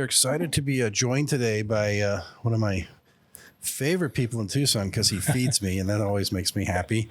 excited to be joined today by one of my favorite people in Tucson because he feeds me, and that always makes me happy.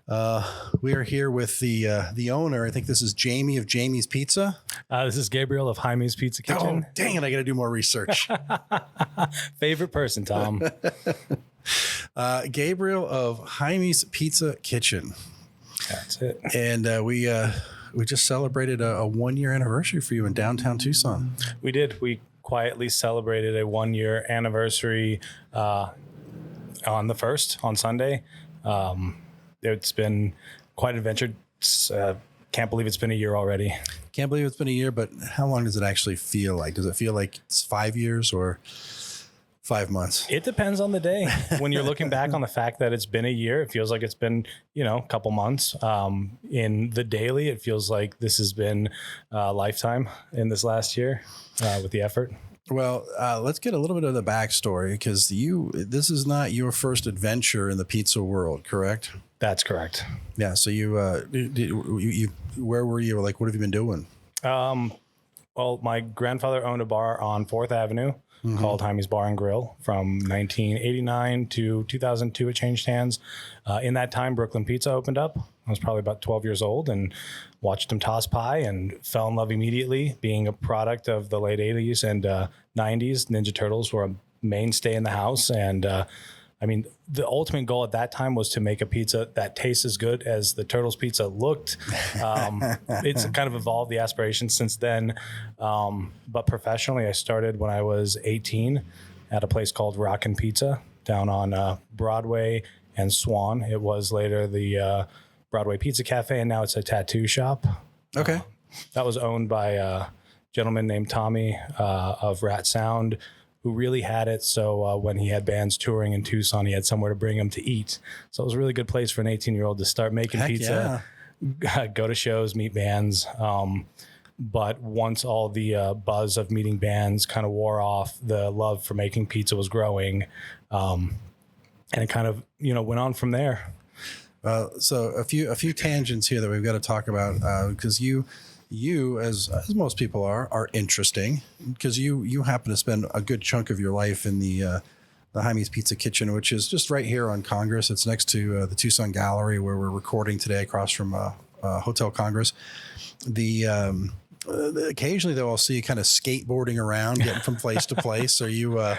We are here with the owner. I think this is Jaime of Jaime's Pizza. This is Gabriel of Jaime's Pizza Kitchen. Oh, dang it. I got to do more research. Favorite person, Tom. Gabriel of Jaime's Pizza Kitchen. That's it. And we just celebrated a 1-year anniversary for you in downtown Tucson. We did. We quietly celebrated a 1-year anniversary on the 1st, on Sunday. It's been quite an adventure. Can't believe it's been a year already. Can't believe it's been a year, but how long does it actually feel like? Does it feel like it's 5 years or 5 months? It depends on the day. When you're looking back on the fact that it's been a year, it feels like it's been, a couple months. In the daily, it feels like this has been a lifetime in this last year with the effort. Well, let's get a little bit of the backstory because this is not your first adventure in the pizza world, correct? That's correct. Yeah. So you where were you? Like, what have you been doing? Well, my grandfather owned a bar on 4th Avenue called Jaime's Bar and Grill from 1989 to 2002. It changed hands. In that time, Brooklyn Pizza opened up. I was probably about 12 years old and watched them toss pie and fell in love immediately. Being a product of the late 80s and 90s, Ninja Turtles were a mainstay in the house. And the ultimate goal at that time was to make a pizza that tastes as good as the Turtles pizza looked. It's kind of evolved the aspirations since then. But professionally, I started when I was 18 at a place called Rockin' Pizza down on Broadway and Swan. It was later the Broadway Pizza Cafe, and now it's a tattoo shop. Okay. That was owned by a gentleman named Tommy of Rat Sound, who really had it. So when he had bands touring in Tucson, he had somewhere to bring them to eat. So it was a really good place for an 18-year-old to start making pizza, go to shows, meet bands. But once all the buzz of meeting bands kind of wore off, the love for making pizza was growing. And it kind of, went on from there. So a few tangents here that we've got to talk about because you as most people are interesting because you happen to spend a good chunk of your life in the Jaime's Pizza Kitchen, which is just right here on Congress. It's next to the Tucson Gallery where we're recording today, across from Hotel Congress. Occasionally though, I'll see you kind of skateboarding around, getting from place to place. So you're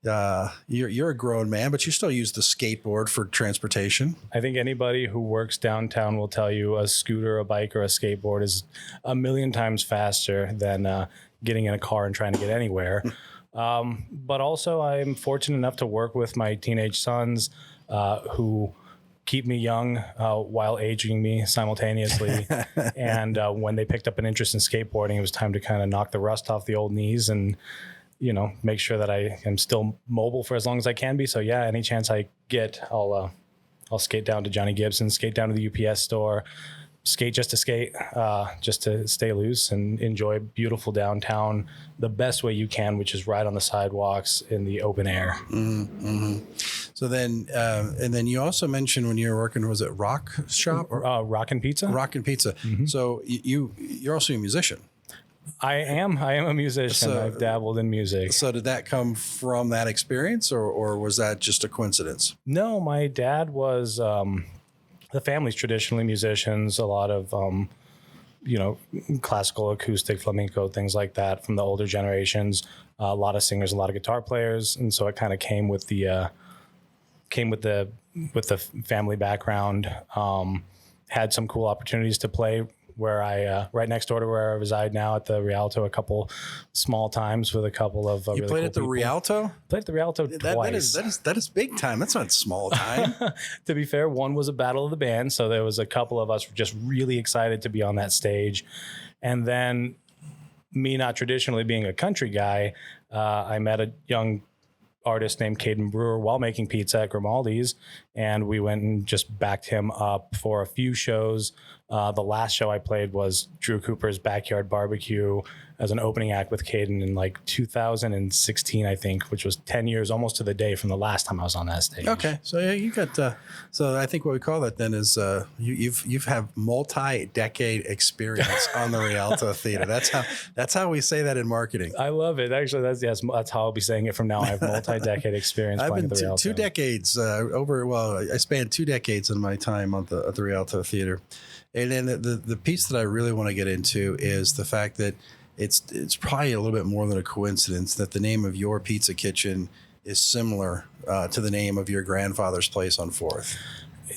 a grown man, but you still use the skateboard for transportation. I think anybody who works downtown will tell you a scooter, a bike, or a skateboard is a million times faster than getting in a car and trying to get anywhere. But also I'm fortunate enough to work with my teenage sons who keep me young while aging me simultaneously. And when they picked up an interest in skateboarding, it was time to kind of knock the rust off the old knees and, make sure that I am still mobile for as long as I can be. So yeah, any chance I get, I'll skate down to Johnny Gibson's, skate down to the UPS store, skate, just to stay loose and enjoy beautiful downtown the best way you can, which is ride on the sidewalks in the open air. Mm-hmm. So then, and then you also mentioned when you were working, was it Rock Shop or Rockin' Pizza? Rockin' Pizza. Mm-hmm. So you're also a musician. I am a musician. So, I've dabbled in music. So did that come from that experience or was that just a coincidence? No, my dad was, the family's traditionally musicians, a lot of, classical, acoustic, flamenco, things like that from the older generations, a lot of singers, a lot of guitar players. And so it kind of came with the family background. Had some cool opportunities to play where I right next door to where I reside now at the Rialto a couple small times with a couple of you really played cool at the people. Rialto? Played at the Rialto twice. That is big time. That's not small time. To be fair, one was a battle of the band, so there was a couple of us just really excited to be on that stage. And then me not traditionally being a country guy, I met a young artist named Caden Brewer while making pizza at Grimaldi's, and we went and just backed him up for a few shows The last show I played was Drew Cooper's Backyard Barbecue as an opening act with Caden in like 2016, I think, which was 10 years almost to the day from the last time I was on that stage. Okay, so yeah, you got. So I think what we call that then is you've have multi-decade experience on the Rialto Theater. That's how we say that in marketing. I love it. Actually, that's how I'll be saying it from now. I have multi-decade experience. I've playing been at the Rialto. two decades over. Well, I spanned 2 decades in my time at the Rialto Theater, and then the piece that I really want to get into is the fact that it's probably a little bit more than a coincidence that the name of your pizza kitchen is similar to the name of your grandfather's place on 4th.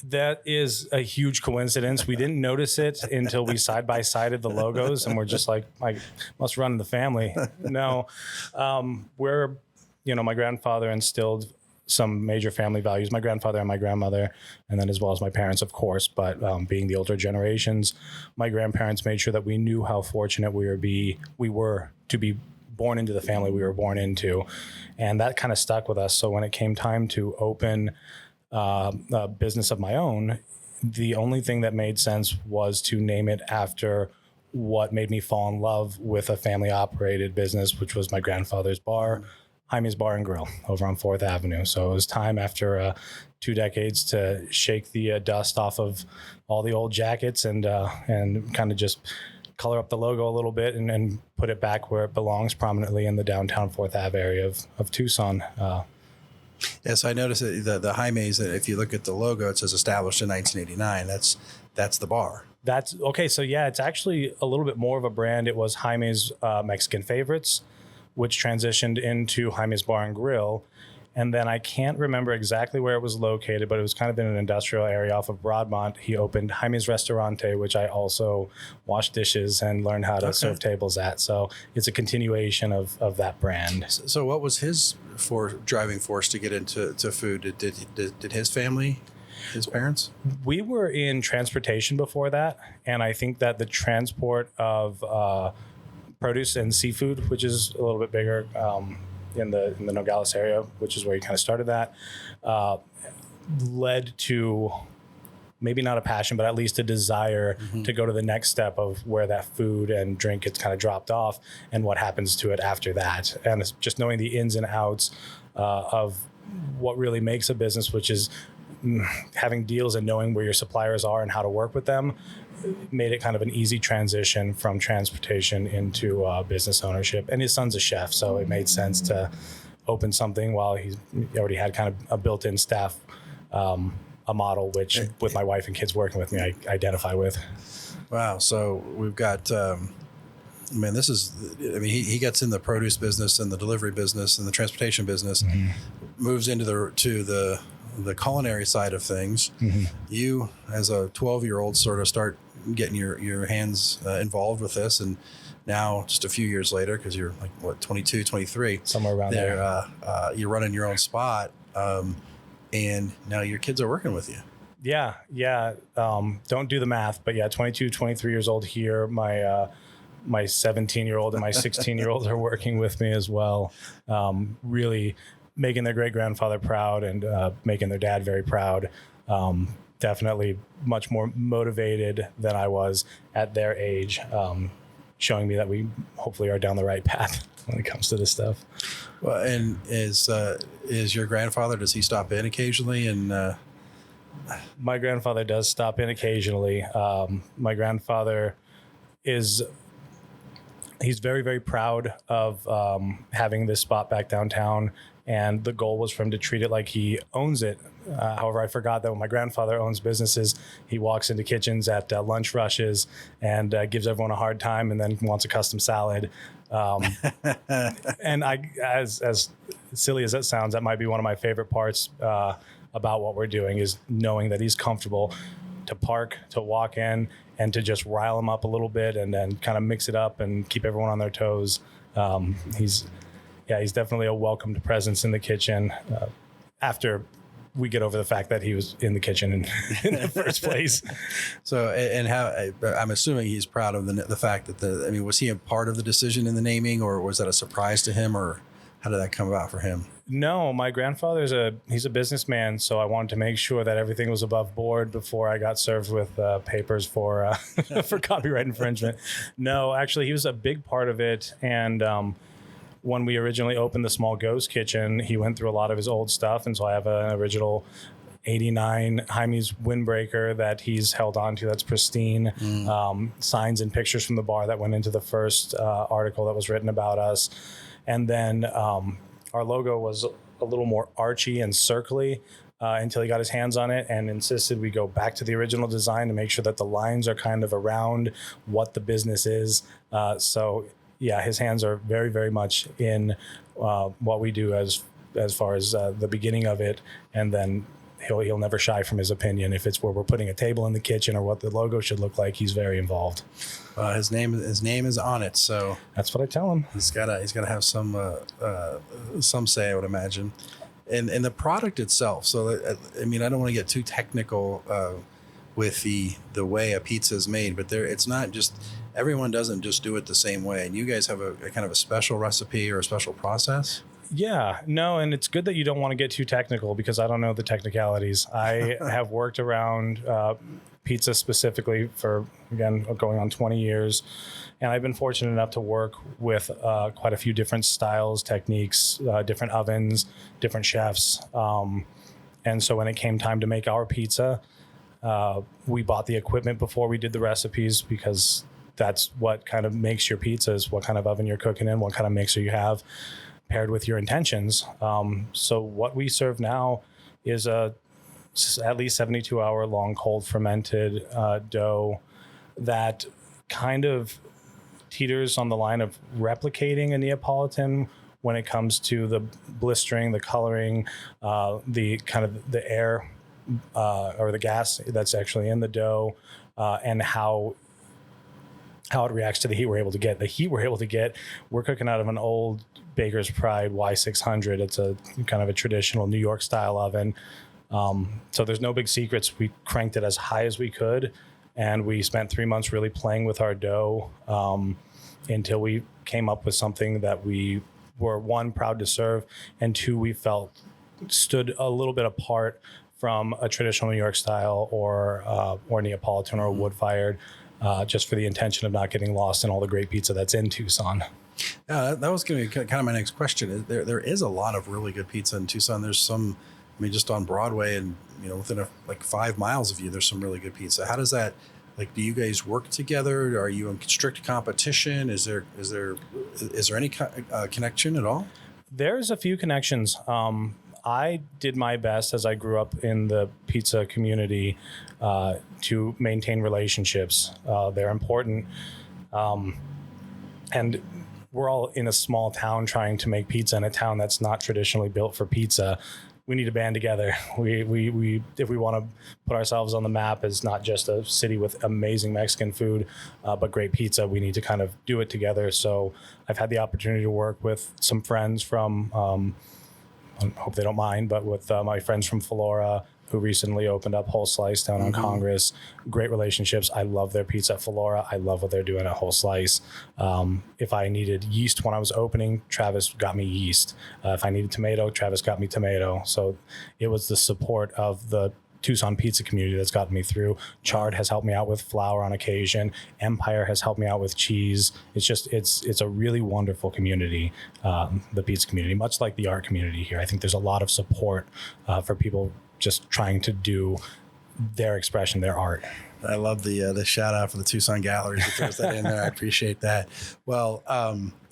That is a huge coincidence. We didn't notice it until we side by sided the logos, and we're just like, I must run in the family. No, my grandfather instilled some major family values, my grandfather and my grandmother, and then as well as my parents, of course. But being the older generations, my grandparents made sure that we knew how fortunate we were to be born into the family we were born into. And that kind of stuck with us. So when it came time to open a business of my own, the only thing that made sense was to name it after what made me fall in love with a family operated business, which was my grandfather's bar, Jaime's Bar and Grill over on 4th Avenue. So it was time after 2 decades to shake the dust off of all the old jackets and kind of just color up the logo a little bit and put it back where it belongs, prominently in the downtown 4th Ave area of Tucson. Yes, I noticed that the Jaime's, if you look at the logo, it says established in 1989. That's the bar. That's okay. So yeah, it's actually a little bit more of a brand. It was Jaime's Mexican Favorites, which transitioned into Jaime's Bar and Grill. And then I can't remember exactly where it was located, but it was kind of in an industrial area off of Broadmont. He opened Jaime's Restaurante, which I also washed dishes and learned how to serve tables at. So it's a continuation of that brand. So what was his driving force to get into food? Did his family, his parents? We were in transportation before that. And I think that the transport of produce and seafood, which is a little bit bigger, in the Nogales area, which is where he kind of started that, led to maybe not a passion, but at least a desire to go to the next step of where that food and drink gets kind of dropped off and what happens to it after that. And it's just knowing the ins and outs of what really makes a business, which is having deals and knowing where your suppliers are and how to work with them, made it kind of an easy transition from transportation into business ownership. And his son's a chef, so it made sense to open something while he already had kind of a built-in staff, a model which with my wife and kids working with me, I identify with. Wow. So we've got, he gets in the produce business and the delivery business and the transportation business, moves into the culinary side of things. You, as a 12-year-old, sort of start getting your hands involved with this, and now just a few years later, because you're like 22, 23, somewhere around there, you're running your own spot, and now your kids are working with you. Yeah. Don't do the math, but yeah, 22, 23 years old here. My 17-year-old and my 16-year-old are working with me as well. Really making their great-grandfather proud and making their dad very proud. Definitely much more motivated than I was at their age, showing me that we hopefully are down the right path when it comes to this stuff. Well, and is your grandfather, does he stop in occasionally? And my grandfather does stop in occasionally. My grandfather he's very, very proud of having this spot back downtown. And the goal was for him to treat it like he owns it. However, I forgot that when my grandfather owns businesses, he walks into kitchens at lunch rushes and gives everyone a hard time and then wants a custom salad. And as silly as that sounds, that might be one of my favorite parts about what we're doing, is knowing that he's comfortable to park, to walk in, and to just rile him up a little bit and then kind of mix it up and keep everyone on their toes. He's definitely a welcomed presence in the kitchen after we get over the fact that he was in the kitchen in the first place. So, and how, I'm assuming he's proud of the fact that was he a part of the decision in the naming, or was that a surprise to him, or how did that come about for him? No, my grandfather's he's a businessman, so I wanted to make sure that everything was above board before I got served with papers for for copyright infringement. No, actually, he was a big part of it, and when we originally opened the small ghost kitchen, he went through a lot of his old stuff, and so I have an original '89 Jaime's windbreaker that he's held on to that's pristine. Signs and pictures from the bar that went into the first article that was written about us, and then. Our logo was a little more archy and circly until he got his hands on it and insisted we go back to the original design to make sure that the lines are kind of around what the business is. So yeah, his hands are very, very much in what we do as far as the beginning of it, and then he'll never shy from his opinion. If it's where we're putting a table in the kitchen or what the logo should look like, he's very involved. His name is on it, so that's what I tell him. He's gotta have some say, I would imagine, and the product itself. So I mean, I don't want to get too technical with the way a pizza is made, but it's not just everyone doesn't just do it the same way. And you guys have a kind of a special recipe or a special process. Yeah, no, and it's good that you don't want to get too technical because I don't know the technicalities. I have worked around pizza specifically for, again, going on 20 years. And I've been fortunate enough to work with quite a few different styles, techniques, different ovens, different chefs. And so when it came time to make our pizza, we bought the equipment before we did the recipes because that's what kind of makes your pizza is what kind of oven you're cooking in, what kind of mixer you have, paired with your intentions. So what we serve now is a at least 72-hour long cold fermented dough that kind of teeters on the line of replicating a Neapolitan when it comes to the blistering, the coloring, the kind of the air or the gas that's actually in the dough, and how it reacts to the heat we're able to get. The heat we're able to get, we're cooking out of an old Baker's Pride Y600. It's a kind of a traditional New York style oven. So there's no big secrets. We cranked it as high as we could, and we spent 3 months really playing with our dough until we came up with something that we were, one, proud to serve, and two, we felt stood a little bit apart from a traditional New York style or Neapolitan or wood-fired, just for the intention of not getting lost in all the great pizza that's in Tucson. Yeah, that was going to be kind of my next question. There is a lot of really good pizza in Tucson. There's some, I mean, just on Broadway and, you know, within like 5 miles of you, there's some really good pizza. How does that, like, do you guys work together? Are you in strict competition? Is there any connection at all? There's a few connections. I did my best as I grew up in the pizza community to maintain relationships. They're important. And we're all in a small town trying to make pizza in a town that's not traditionally built for pizza. We need to band together. We if we want to put ourselves on the map as not just a city with amazing Mexican food, but great pizza, we need to kind of do it together. So I've had the opportunity to work with some friends from, I hope they don't mind, but with my friends from Flora, who recently opened up Whole Slice down on Congress. Great relationships. I love their pizza at Flora. I love what they're doing at Whole Slice. If I needed yeast when I was opening, Travis got me yeast. If I needed tomato, Travis got me tomato. So it was the support of the Tucson pizza community that's gotten me through. Chard has helped me out with flour on occasion. Empire has helped me out with cheese. It's just, it's a really wonderful community, the pizza community, much like the art community here. I think there's a lot of support for people just trying to do their expression, their art. I love the shout out for the Tucson Galleries that throws that in there. I appreciate that. Well,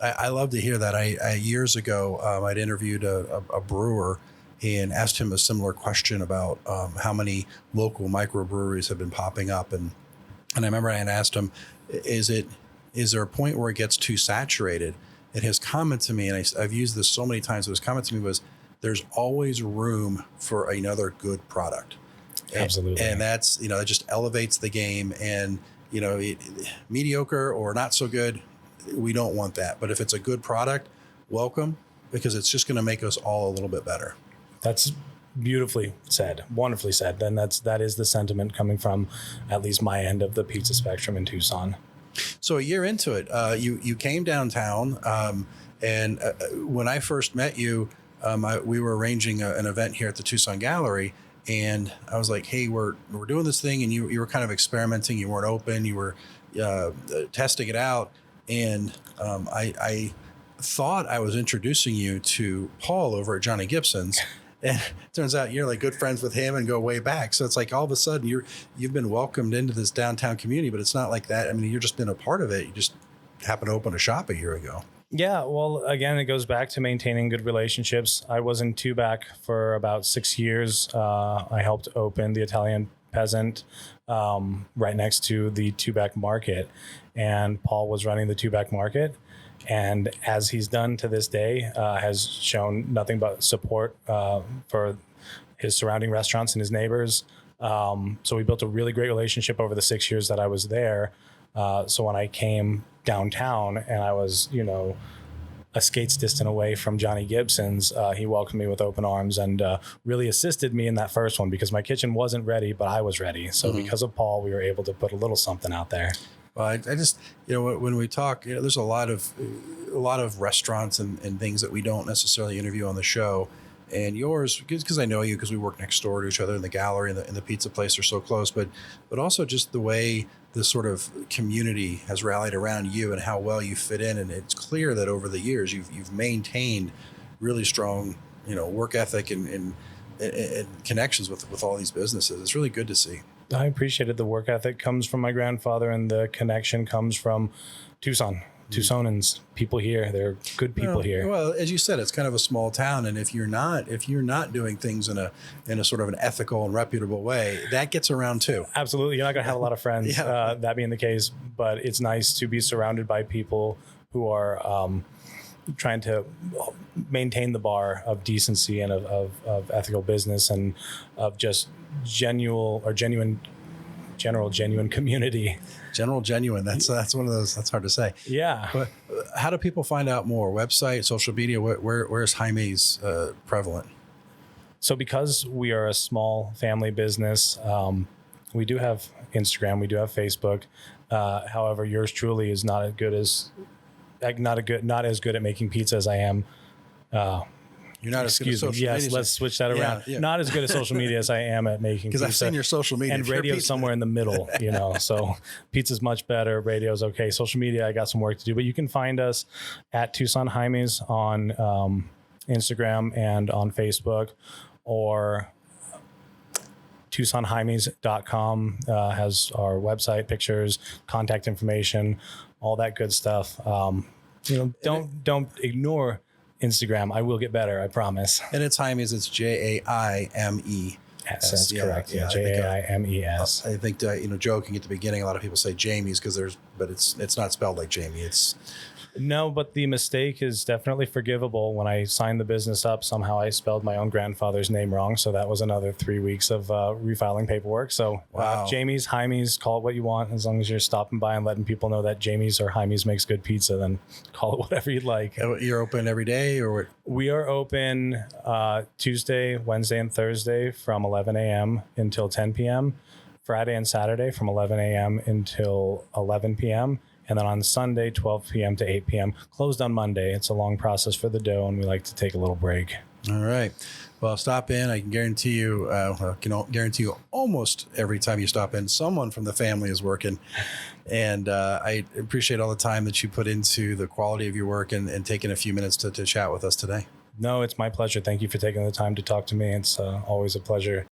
I love to hear that. I years ago, I'd interviewed a brewer and asked him a similar question about how many local microbreweries have been popping up. And I remember I had asked him, is there a point where it gets too saturated? And his comment to me, and I've used this so many times, but his comment to me was, there's always room for another good product. Absolutely. And that's, you know, it just elevates the game. And, you know, mediocre or not so good, we don't want that. But if it's a good product, welcome, because it's just going to make us all a little bit better. That's beautifully said, wonderfully said. Then that is the sentiment coming from at least my end of the pizza spectrum in Tucson. So a year into it, you came downtown, and when I first met you, we were arranging an event here at the Tucson Gallery, and I was like, "Hey, we're doing this thing," and you were kind of experimenting. You weren't open. You were testing it out, and I thought I was introducing you to Paul over at Johnny Gibson's. And it turns out you're like good friends with him and go way back. So it's like all of a sudden you've been welcomed into this downtown community, but it's not like that. I mean, you've just been a part of it. You just happened to open a shop a year ago. Yeah, well, again, it goes back to maintaining good relationships. I was in Tubac for about 6 years. I helped open the Italian Peasant right next to the Tubac Market, and Paul was running the Tubac Market. And as he's done to this day, has shown nothing but support for his surrounding restaurants and his neighbors. So we built a really great relationship over the 6 years that I was there. So when I came downtown and I was, a skate's distance away from Johnny Gibson's, he welcomed me with open arms and really assisted me in that first one because my kitchen wasn't ready, but I was ready. So because of Paul, we were able to put a little something out there. Well, I just, when we talk, there's a lot of restaurants and things that we don't necessarily interview on the show. And yours, because I know you, because we work next door to each other in the gallery and the pizza place are so close, but also just the way this sort of community has rallied around you and how well you fit in. And it's clear that over the years you've maintained really strong, work ethic and connections with all these businesses. It's really good to see. I appreciated the work ethic comes from my grandfather, and the connection comes from Tucson. Tucsonans, people here, they're good people here. Well, as you said, it's kind of a small town, and if you're not doing things in a sort of an ethical and reputable way, that gets around too. Absolutely, you're not going to have a lot of friends. Yeah. That being the case, but it's nice to be surrounded by people who are trying to maintain the bar of decency and of ethical business and of just general genuine community. General genuine. That's one of those. That's hard to say. Yeah. But how do people find out more? Website, social media. Where's Jaime's prevalent? So because we are a small family business, we do have Instagram. We do have Facebook. However, yours truly is not as good at making pizza as I am. You're not as good at social media. Yes, let's switch that around. Yeah. Not as good at social media as I am at making pizza. Because I've seen your social media. And radio somewhere in the middle, So pizza's much better. Radio's okay. Social media, I got some work to do. But you can find us at Tucson Jaime's on Instagram and on Facebook, or TucsonJaimes.com has our website, pictures, contact information, all that good stuff. Don't ignore Instagram. I will get better, I promise. And it's Jaime's. It's Jaimes. That's correct. Yeah, Jaimes. I think joking at the beginning, a lot of people say Jamie's but it's not spelled like Jamie. It's no, but the mistake is definitely forgivable. When I signed the business up, somehow I spelled my own grandfather's name wrong, so that was another 3 weeks of refiling paperwork. So wow. Jamie's, Jaime's, call it what you want. As long as you're stopping by and letting people know that Jamie's or Jaime's makes good pizza, then call it whatever you'd like. You're open every day, or what? We are open Tuesday, Wednesday, and Thursday from 11 a.m. until 10 p.m. Friday and Saturday from 11 a.m. until 11 p.m. And then on Sunday, 12 p.m. to 8 p.m. Closed on Monday. It's a long process for the dough, and we like to take a little break. All right. Well, stop in. I can guarantee you, almost every time you stop in, someone from the family is working. And I appreciate all the time that you put into the quality of your work and taking a few minutes to chat with us today. No, it's my pleasure. Thank you for taking the time to talk to me. It's always a pleasure